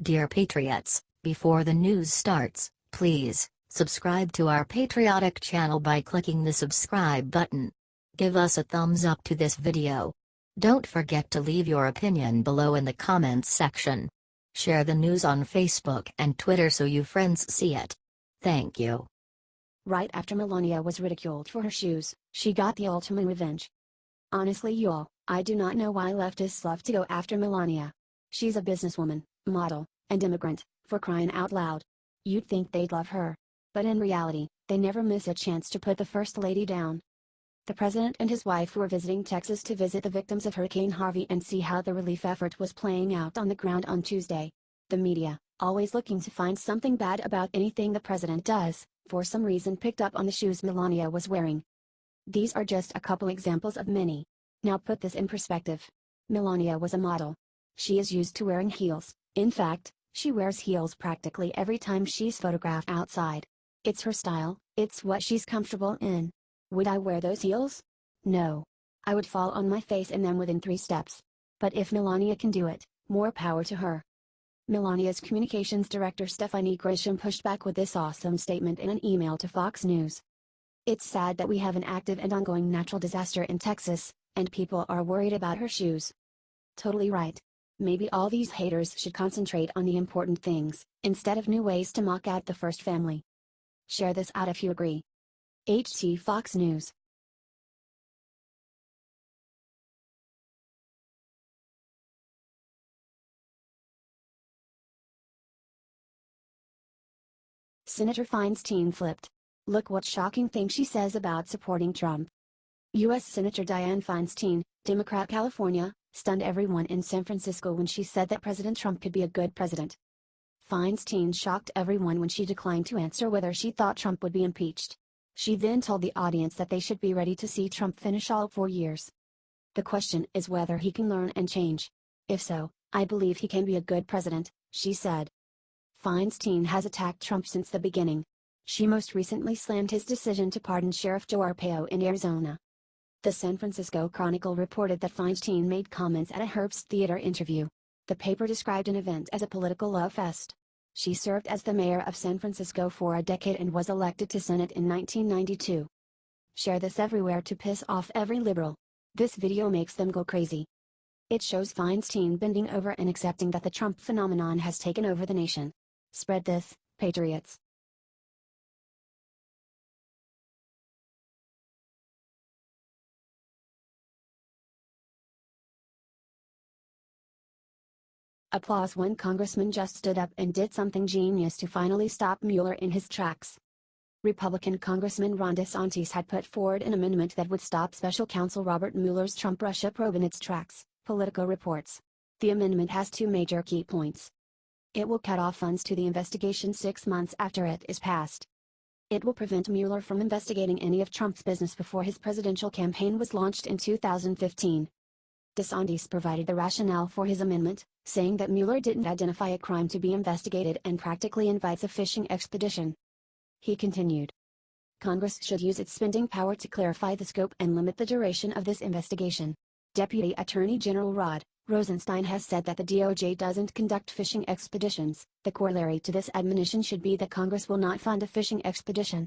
Dear Patriots, before the news starts, please subscribe to our patriotic channel by clicking the subscribe button. Give us a thumbs up to this video. Don't forget to leave your opinion below in the comments section. Share the news on Facebook and Twitter so you friends see it. Thank you. Right after Melania was ridiculed for her shoes, she got the ultimate revenge. Honestly y'all, I do not know why leftists love to go after Melania. She's a businesswoman, model, and immigrant, for crying out loud. You'd think they'd love her. But in reality, they never miss a chance to put the First Lady down. The president and his wife were visiting Texas to visit the victims of Hurricane Harvey and see how the relief effort was playing out on the ground on Tuesday. The media, always looking to find something bad about anything the president does, for some reason picked up on the shoes Melania was wearing. These are just a couple examples of many. Now put this in perspective. Melania was a model. She is used to wearing heels. In fact, she wears heels practically every time she's photographed outside. It's her style, it's what she's comfortable in. Would I wear those heels? No. I would fall on my face in them within 3 steps. But if Melania can do it, more power to her. Melania's communications director Stephanie Grisham pushed back with this awesome statement in an email to Fox News. It's sad that we have an active and ongoing natural disaster in Texas, and people are worried about her shoes. Totally right. Maybe all these haters should concentrate on the important things, instead of new ways to mock out the first family. Share this out if you agree. HT Fox News. Senator Feinstein flipped. Look what shocking thing she says about supporting Trump. U.S. Senator Dianne Feinstein, Democrat California, stunned everyone in San Francisco when she said that President Trump could be a good president. Feinstein shocked everyone when she declined to answer whether she thought Trump would be impeached. She then told the audience that they should be ready to see Trump finish all 4 years. The question is whether he can learn and change. If so, I believe he can be a good president, she said. Feinstein has attacked Trump since the beginning. She most recently slammed his decision to pardon Sheriff Joe Arpaio in Arizona. The San Francisco Chronicle reported that Feinstein made comments at a Herbst Theater interview. The paper described an event as a political love fest. She served as the mayor of San Francisco for a decade and was elected to Senate in 1992. Share this everywhere to piss off every liberal. This video makes them go crazy. It shows Feinstein bending over and accepting that the Trump phenomenon has taken over the nation. Spread this, patriots. Applause. One congressman just stood up and did something genius to finally stop Mueller in his tracks. Republican Congressman Ron DeSantis had put forward an amendment that would stop Special Counsel Robert Mueller's Trump-Russia probe in its tracks, Politico reports. The amendment has 2 major key points. It will cut off funds to the investigation 6 months after it is passed. It will prevent Mueller from investigating any of Trump's business before his presidential campaign was launched in 2015. DeSantis provided the rationale for his amendment, saying that Mueller didn't identify a crime to be investigated and practically invites a fishing expedition. He continued. Congress should use its spending power to clarify the scope and limit the duration of this investigation. Deputy Attorney General Rod Rosenstein has said that the DOJ doesn't conduct fishing expeditions. The corollary to this admonition should be that Congress will not fund a fishing expedition.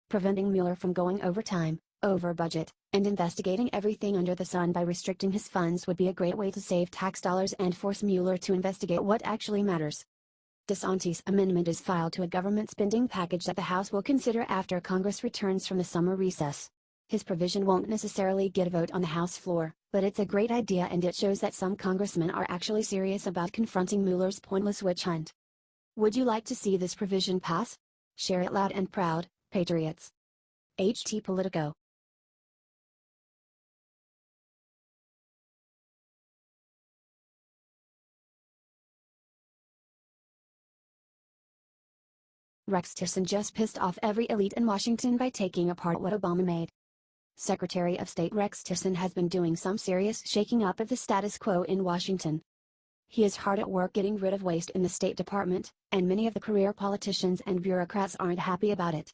Preventing Mueller from going over time, over budget, and investigating everything under the sun by restricting his funds would be a great way to save tax dollars and force Mueller to investigate what actually matters. DeSantis' amendment is filed to a government spending package that the House will consider after Congress returns from the summer recess. His provision won't necessarily get a vote on the House floor, but it's a great idea and it shows that some congressmen are actually serious about confronting Mueller's pointless witch hunt. Would you like to see this provision pass? Share it loud and proud, patriots. HT Politico. Rex Tillerson just pissed off every elite in Washington by taking apart what Obama made. Secretary of State Rex Tillerson has been doing some serious shaking up of the status quo in Washington. He is hard at work getting rid of waste in the State Department, and many of the career politicians and bureaucrats aren't happy about it.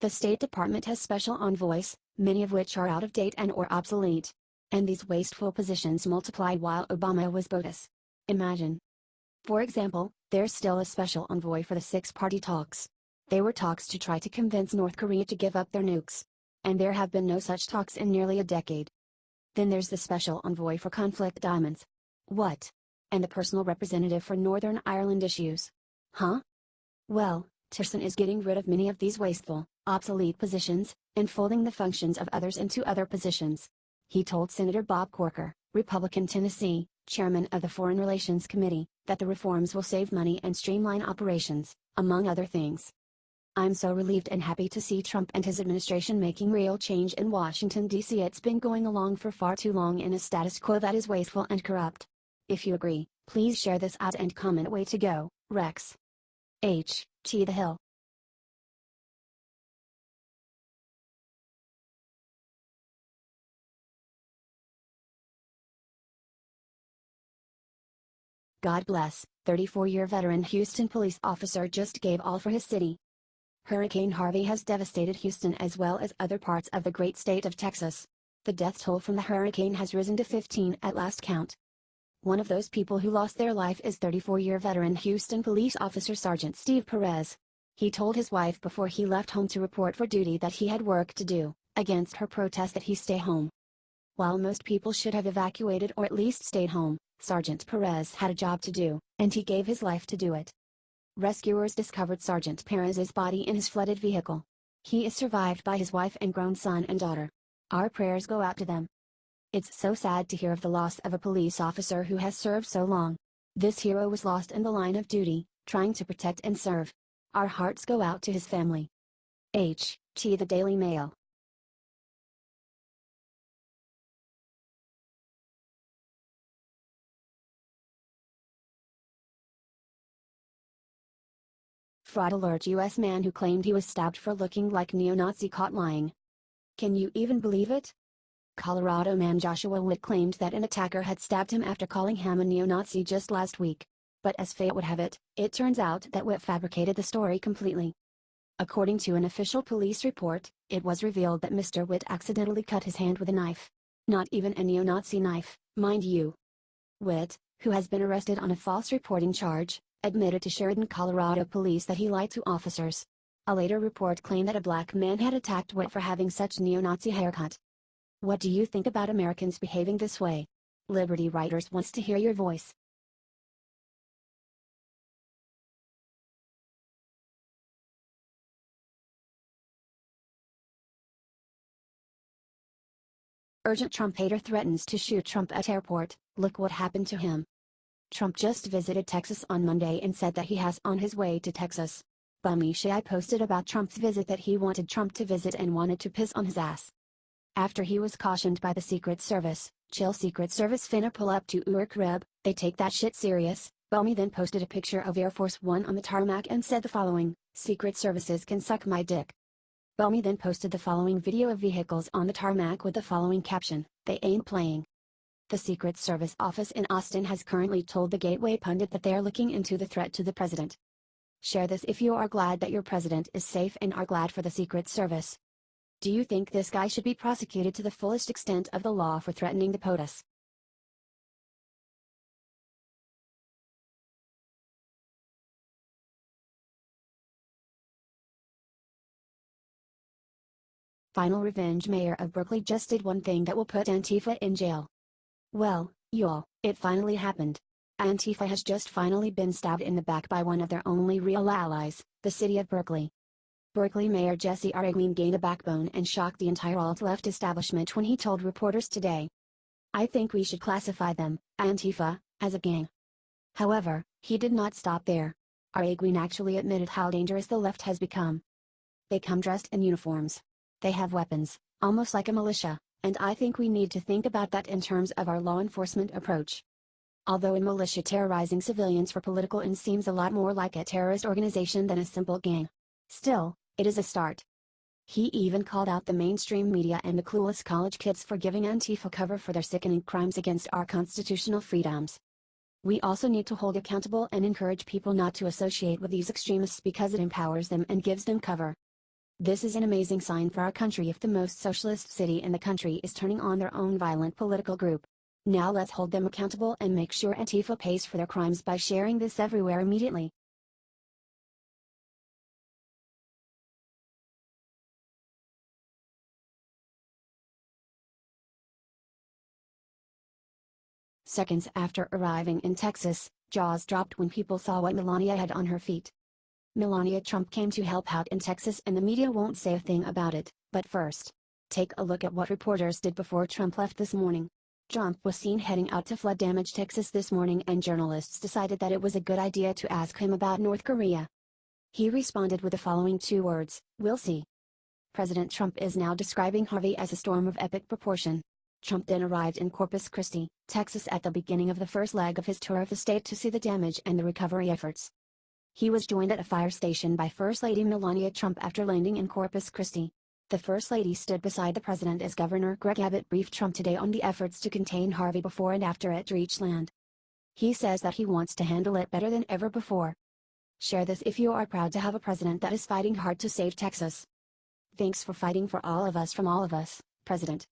The State Department has special envoys, many of which are out of date and or obsolete. And these wasteful positions multiplied while Obama was bogus. Imagine. For example, there's still a special envoy for the six-party talks. They were talks to try to convince North Korea to give up their nukes. And there have been no such talks in nearly a decade. Then there's the special envoy for conflict diamonds. What? And the personal representative for Northern Ireland issues. Huh? Well, Tillerson is getting rid of many of these wasteful, obsolete positions, and folding the functions of others into other positions. He told Senator Bob Corker, Republican Tennessee, chairman of the Foreign Relations Committee, that the reforms will save money and streamline operations, among other things. I'm so relieved and happy to see Trump and his administration making real change in Washington, D.C. It's been going along for far too long in a status quo that is wasteful and corrupt. If you agree, please share this out and comment. Way to go, Rex. T. The Hill. God bless, 34-year veteran Houston police officer just gave all for his city. Hurricane Harvey has devastated Houston as well as other parts of the great state of Texas. The death toll from the hurricane has risen to 15 at last count. One of those people who lost their life is 34-year veteran Houston police officer Sergeant Steve Perez. He told his wife before he left home to report for duty that he had work to do, against her protest that he stay home. While most people should have evacuated or at least stayed home, Sergeant Perez had a job to do, and he gave his life to do it. Rescuers discovered Sergeant Perez's body in his flooded vehicle. He is survived by his wife and grown son and daughter. Our prayers go out to them. It's so sad to hear of the loss of a police officer who has served so long. This hero was lost in the line of duty, trying to protect and serve. Our hearts go out to his family. The Daily Mail. Fraud alert: U.S. man who claimed he was stabbed for looking like neo-Nazi caught lying. Can you even believe it? Colorado man Joshua Witt claimed that an attacker had stabbed him after calling him a neo-Nazi just last week. But as fate would have it, it turns out that Witt fabricated the story completely. According to an official police report, it was revealed that Mr. Witt accidentally cut his hand with a knife. Not even a neo-Nazi knife, mind you. Witt, who has been arrested on a false reporting charge, admitted to Sheridan, Colorado police that he lied to officers. A later report claimed that a black man had attacked Witt for having such neo-Nazi haircut. What do you think about Americans behaving this way? Liberty Writers wants to hear your voice. Urgent: Trump hater threatens to shoot Trump at airport. Look what happened to him. Trump just visited Texas on Monday and said that he has on his way to Texas. Bummy Shai posted about Trump's visit that he wanted Trump to visit and wanted to piss on his ass. After he was cautioned by the Secret Service, chill Secret Service finna pull up to your crib, they take that shit serious. Bummy then posted a picture of Air Force One on the tarmac and said the following: Secret Services can suck my dick. Bummy then posted the following video of vehicles on the tarmac with the following caption: they ain't playing. The Secret Service office in Austin has currently told the Gateway pundit that they are looking into the threat to the president. Share this if you are glad that your president is safe and are glad for the Secret Service. Do you think this guy should be prosecuted to the fullest extent of the law for threatening the POTUS? Final revenge: mayor of Berkeley just did one thing that will put Antifa in jail. Well, y'all, it finally happened. Antifa has just finally been stabbed in the back by one of their only real allies, the city of Berkeley. Berkeley Mayor Jesse Arreguin gained a backbone and shocked the entire alt-left establishment when he told reporters today, "I think we should classify them, Antifa, as a gang." However, he did not stop there. Arreguin actually admitted how dangerous the left has become. They come dressed in uniforms. They have weapons, almost like a militia. And I think we need to think about that in terms of our law enforcement approach. Although a militia terrorizing civilians for political ends seems a lot more like a terrorist organization than a simple gang. Still, it is a start. He even called out the mainstream media and the clueless college kids for giving Antifa cover for their sickening crimes against our constitutional freedoms. We also need to hold accountable and encourage people not to associate with these extremists because it empowers them and gives them cover. This is an amazing sign for our country if the most socialist city in the country is turning on their own violent political group. Now let's hold them accountable and make sure Antifa pays for their crimes by sharing this everywhere immediately. Seconds after arriving in Texas, jaws dropped when people saw what Melania had on her feet. Melania Trump came to help out in Texas and the media won't say a thing about it, but first, take a look at what reporters did before Trump left this morning. Trump was seen heading out to flood-damaged Texas this morning and journalists decided that it was a good idea to ask him about North Korea. He responded with the following 2 words, "We'll see." President Trump is now describing Harvey as a storm of epic proportion. Trump then arrived in Corpus Christi, Texas at the beginning of the first leg of his tour of the state to see the damage and the recovery efforts. He was joined at a fire station by First Lady Melania Trump after landing in Corpus Christi. The First Lady stood beside the president as Governor Greg Abbott briefed Trump today on the efforts to contain Harvey before and after it reached land. He says that he wants to handle it better than ever before. Share this if you are proud to have a president that is fighting hard to save Texas. Thanks for fighting for all of us from all of us, President.